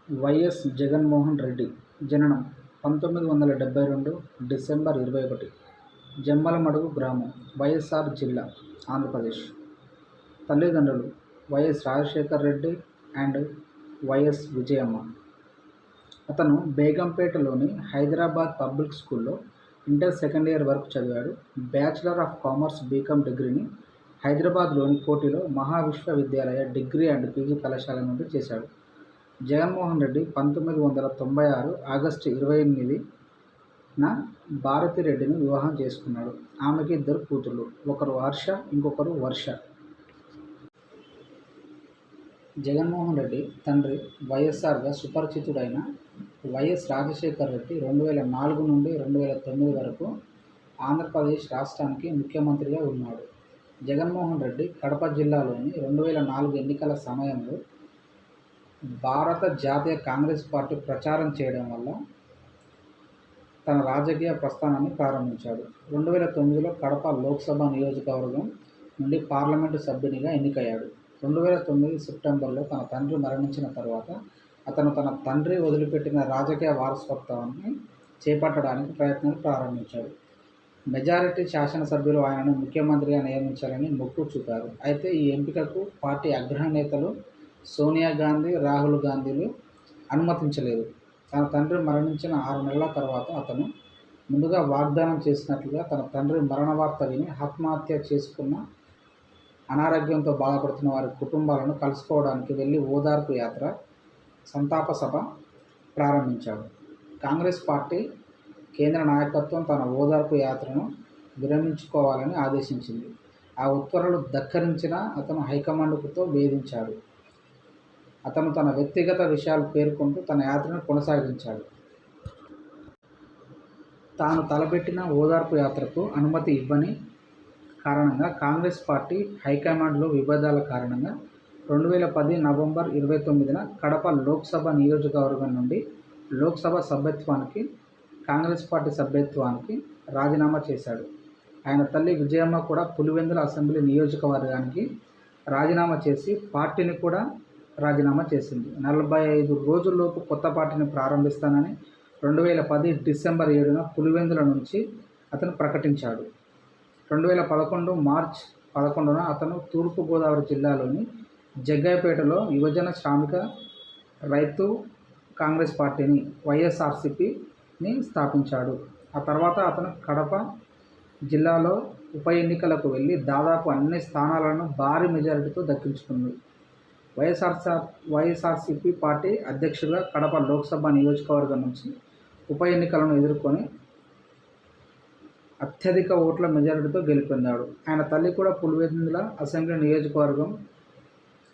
YS Jaganmohan Reddy జననం 1972 December 21, Jammalamadugu గ్రామం, వైఎస్ఆర్ జిల్లా, ఆంధ్రప్రదేశ్. తల్లిదండ్రులు YS Rajasekhara Reddy and YS Vijayamma. అతను బేగంపేటలోని హైదరాబాద్ పబ్లిక్ స్కూల్లో ఇంటర్ సెకండ్ ఇయర్ వరకు చదివాడు. బ్యాచిలర్ ఆఫ్ కామర్స్ బీకామ్ డిగ్రీని హైదరాబాద్లోని కోటిలో మహావిశ్వవిద్యాలయ డిగ్రీ అండ్ పీజీ కళాశాల నుండి చేశాడు. జగన్మోహన్ రెడ్డి 1996 ఆగస్టు 28న భారతిరెడ్డిని వివాహం చేసుకున్నాడు. ఆమెకి 2 కూతుళ్ళు, ఒకరు హర్ష, ఇంకొకరు వర్ష. జగన్మోహన్ రెడ్డి తండ్రి వైఎస్ఆర్గా సుపరిచితుడైన వైఎస్ రాజశేఖర రెడ్డి 2004 నుండి 2009 వరకు ఆంధ్రప్రదేశ్ రాష్ట్రానికి ముఖ్యమంత్రిగా ఉన్నాడు. జగన్మోహన్ రెడ్డి కడప జిల్లాలోని 2004 ఎన్నికల సమయంలో భారత జాతీయ కాంగ్రెస్ పార్టీ ప్రచారం చేయడం వల్ల తన రాజకీయ ప్రస్థానాన్ని ప్రారంభించాడు. 2009లో కడప లోక్సభ నియోజకవర్గం నుండి పార్లమెంటు సభ్యునిగా ఎన్నికయ్యాడు. 2009 సెప్టెంబర్లో తన తండ్రి మరణించిన తర్వాత అతను తన తండ్రి వదిలిపెట్టిన రాజకీయ వారసత్వాన్ని చేపట్టడానికి ప్రయత్నాలు ప్రారంభించాడు. మెజారిటీ శాసనసభ్యులు ఆయనను ముఖ్యమంత్రిగా నియమించాలని మొగ్గు చూపారు. అయితే ఈ ఎంపికకు పార్టీ అగ్రనేతలు సోనియా గాంధీ, రాహుల్ గాంధీలు అనుమతించలేదు. తన తండ్రి మరణించిన 6 నెలల తర్వాత అతను ముందుగా వాగ్దానం చేసినట్లుగా తన తండ్రి మరణ వార్త విని ఆత్మహత్య చేసుకున్న అనారోగ్యంతో బాధపడుతున్న వారి కుటుంబాలను కలుసుకోవడానికి వెళ్ళి ఓదార్పు యాత్ర, సంతాప సభ ప్రారంభించాడు. కాంగ్రెస్ పార్టీ కేంద్ర నాయకత్వం తన ఓదార్పు యాత్రను విరమించుకోవాలని ఆదేశించింది. ఆ ఉత్తర్వులు ధిక్కరించిన అతను హైకమాండ్తో వేధించాడు. అతను తన వ్యక్తిగత విషయాలు పేర్కొంటూ తన యాత్రను కొనసాగించాడు. తాను తలపెట్టిన ఓదార్పు యాత్రకు అనుమతి ఇవ్వని కారణంగా కాంగ్రెస్ పార్టీ హైకమాండ్లో విభేదాల కారణంగా 2010 నవంబర్ 29న కడప లోక్సభ నియోజకవర్గం నుండి లోక్సభ సభ్యత్వానికి, కాంగ్రెస్ పార్టీ సభ్యత్వానికి రాజీనామా చేశాడు. ఆయన తల్లి విజయమ్మ కూడా పులివెందుల అసెంబ్లీ నియోజకవర్గానికి రాజీనామా చేసి పార్టీని కూడా రాజీనామా చేసింది. 45 రోజుల్లోపు కొత్త పార్టీని ప్రారంభిస్తానని 2010 డిసెంబర్ 7న పులివెందుల నుంచి అతను ప్రకటించాడు. 2011 మార్చి 11న అతను తూర్పుగోదావరి జిల్లాలోని జగ్గయ్యపేటలో యువజన శ్రామిక రైతు కాంగ్రెస్ పార్టీని వైఎస్ఆర్సీపీని స్థాపించాడు. ఆ తర్వాత అతను కడప జిల్లాలో ఉప ఎన్నికలకు వెళ్ళి దాదాపు అన్ని స్థానాలను భారీ మెజారిటీతో దక్కించుకుంది. వైఎస్ఆర్సీపీ పార్టీ అధ్యక్షుడిగా కడప లోక్సభ నియోజకవర్గం నుంచి ఉప ఎన్నికలను ఎదుర్కొని అత్యధిక ఓట్ల మెజారిటీతో గెలుపొందాడు. ఆయన తల్లి కూడా పులివెందుల అసెంబ్లీ నియోజకవర్గం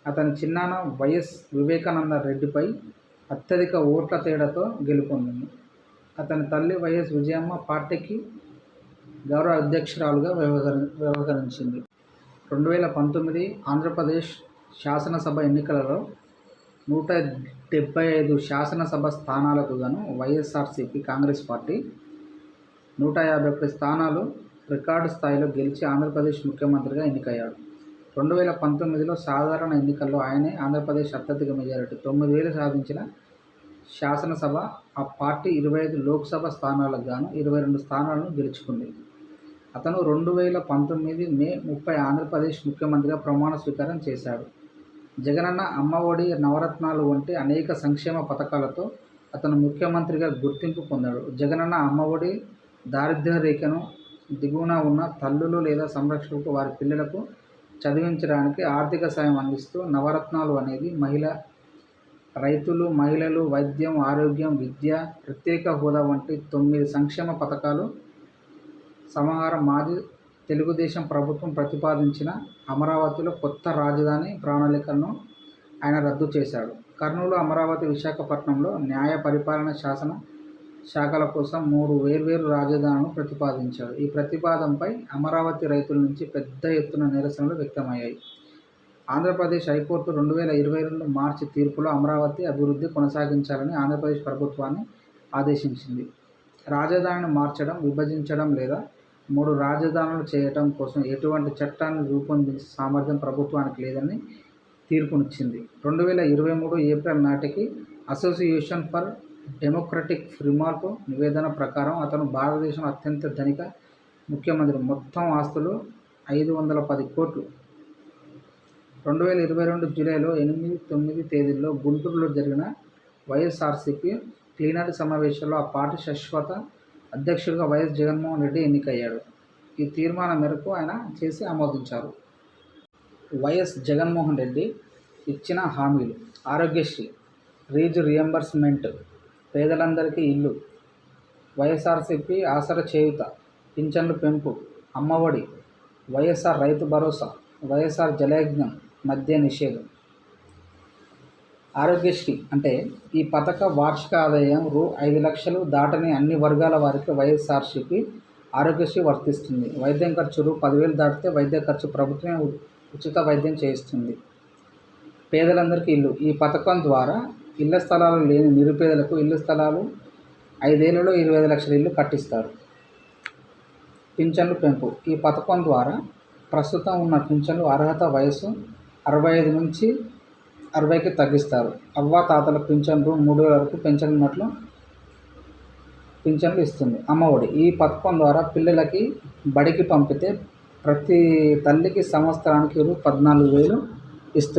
అతని చిన్నాన్న వైఎస్ వివేకానంద రెడ్డిపై అత్యధిక ఓట్ల తేడాతో గెలుపొందింది. అతని తల్లి వైఎస్ విజయమ్మ పార్టీకి గౌరవ అధ్యక్షురాలుగా వ్యవహరించింది. 2019 ఆంధ్రప్రదేశ్ శాసనసభ ఎన్నికలలో 175 శాసనసభ స్థానాలకు గాను వైఎస్ఆర్సీపీ కాంగ్రెస్ పార్టీ 151 స్థానాలు రికార్డు స్థాయిలో గెలిచి ఆంధ్రప్రదేశ్ ముఖ్యమంత్రిగా ఎన్నికయ్యాడు. 2019లో సాధారణ ఎన్నికల్లో ఆయనే ఆంధ్రప్రదేశ్ అత్యధిక మెజారిటీ 9,000 సాధించిన శాసనసభ ఆ పార్టీ 25 లోక్సభ స్థానాలకు గాను 22 స్థానాలను గెలుచుకుంది. అతను 2019 మే 30 ఆంధ్రప్రదేశ్ ముఖ్యమంత్రిగా ప్రమాణ స్వీకారం చేశాడు. జగనన్న, అమ్మఒడి, నవరత్నాలు వంటి అనేక సంక్షేమ పథకాలతో అతను ముఖ్యమంత్రిగా గుర్తింపు పొందాడు. జగనన్న అమ్మఒడి దారిద్ర్య రేఖను దిగువన ఉన్న తల్లులు లేదా సంరక్షకులకు వారి పిల్లలకు చదివించడానికి ఆర్థిక సాయం అందిస్తూ, నవరత్నాలు అనేది రైతులు, మహిళలు, వైద్యం, ఆరోగ్యం, విద్య, ప్రత్యేక హోదా వంటి 9 సంక్షేమ పథకాలు సమాహారం. మాజీ తెలుగుదేశం ప్రభుత్వం ప్రతిపాదించిన అమరావతిలో కొత్త రాజధాని ప్రణాళికలను ఆయన రద్దు చేశాడు. కర్నూలు, అమరావతి, విశాఖపట్నంలో న్యాయ, పరిపాలన, శాసన శాఖల కోసం 3 వేర్వేరు రాజధానులను ప్రతిపాదించాడు. ఈ ప్రతిపాదనపై అమరావతి రైతుల నుంచి పెద్ద ఎత్తున నిరసనలు వ్యక్తమయ్యాయి. ఆంధ్రప్రదేశ్ హైకోర్టు 2022 మార్చి తీర్పులో అమరావతి అభివృద్ధి కొనసాగించాలని ఆంధ్రప్రదేశ్ ప్రభుత్వాన్ని ఆదేశించింది. రాజధానిని మార్చడం, విభజించడం లేదా 3 రాజధానులు చేయటం కోసం ఎటువంటి చట్టాన్ని రూపొందించే సామర్థ్యం ప్రభుత్వానికి లేదని తీర్పునిచ్చింది. 2023 ఏప్రిల్ నాటికి అసోసియేషన్ ఫర్ డెమోక్రటిక్ రిమార్క్ నివేదన ప్రకారం అతను భారతదేశం అత్యంత ధనిక ముఖ్యమంత్రి. మొత్తం ఆస్తులు 510 కోట్లు. 2022 జూలైలో 8, 9 తేదీల్లో గుంటూరులో జరిగిన వైఎస్ఆర్సీపీ ప్లీనరీ సమావేశంలో ఆ పార్టీ శాశ్వత అధ్యక్షుడిగా వైఎస్ జగన్మోహన్ రెడ్డి ఎన్నికయ్యాడు. ఈ తీర్మానం మేరకు ఆయన చేసి ఆమోదించారు. వైఎస్ జగన్మోహన్ రెడ్డి ఇచ్చిన హామీలు: ఆరోగ్యశ్రీ, రీజ్ రియంబర్స్మెంట్, పేదలందరికీ ఇల్లు, వైఎస్ఆర్సీపీ ఆసరా చేయూత, పింఛన్లు పెంపు, అమ్మఒడి, వైఎస్ఆర్ రైతు భరోసా, వైఎస్ఆర్ జలయజ్ఞం, మద్య నిషేధం. ఆరోగ్యశ్రీ అంటే ఈ పథక వార్షిక ఆదాయం రూ. 5 లక్షలు దాటని అన్ని వర్గాల వారికి వైఎస్ఆర్సీపీ ఆరోగ్యశ్రీ వర్తిస్తుంది. వైద్యం ఖర్చు రూ. 10,000 దాటితే వైద్య ఖర్చు ప్రభుత్వమే ఉచిత వైద్యం చేయిస్తుంది. పేదలందరికీ ఇల్లు. ఈ పథకం ద్వారా ఇళ్ల స్థలాలు లేని నిరుపేదలకు ఇళ్ల స్థలాలు 5 ఏళ్లలో 25 లక్షల ఇల్లు కట్టిస్తారు. పింఛన్లు పెంపు. ఈ పథకం ద్వారా ప్రస్తుతం ఉన్న పింఛన్లు అర్హత వయసు 65 నుంచి 60కి తగ్గిస్తారు. అవ్వాతాతల పింఛన్ రూ. 3,000 వరకు పెంచనున్నట్లు పింఛన్లు ఇస్తుంది. అమ్మఒడి. ఈ పథకం ద్వారా పిల్లలకి బడికి పంపితే ప్రతి తల్లికి సంవత్సరానికి రూ. 14,000 ఇస్తుంది.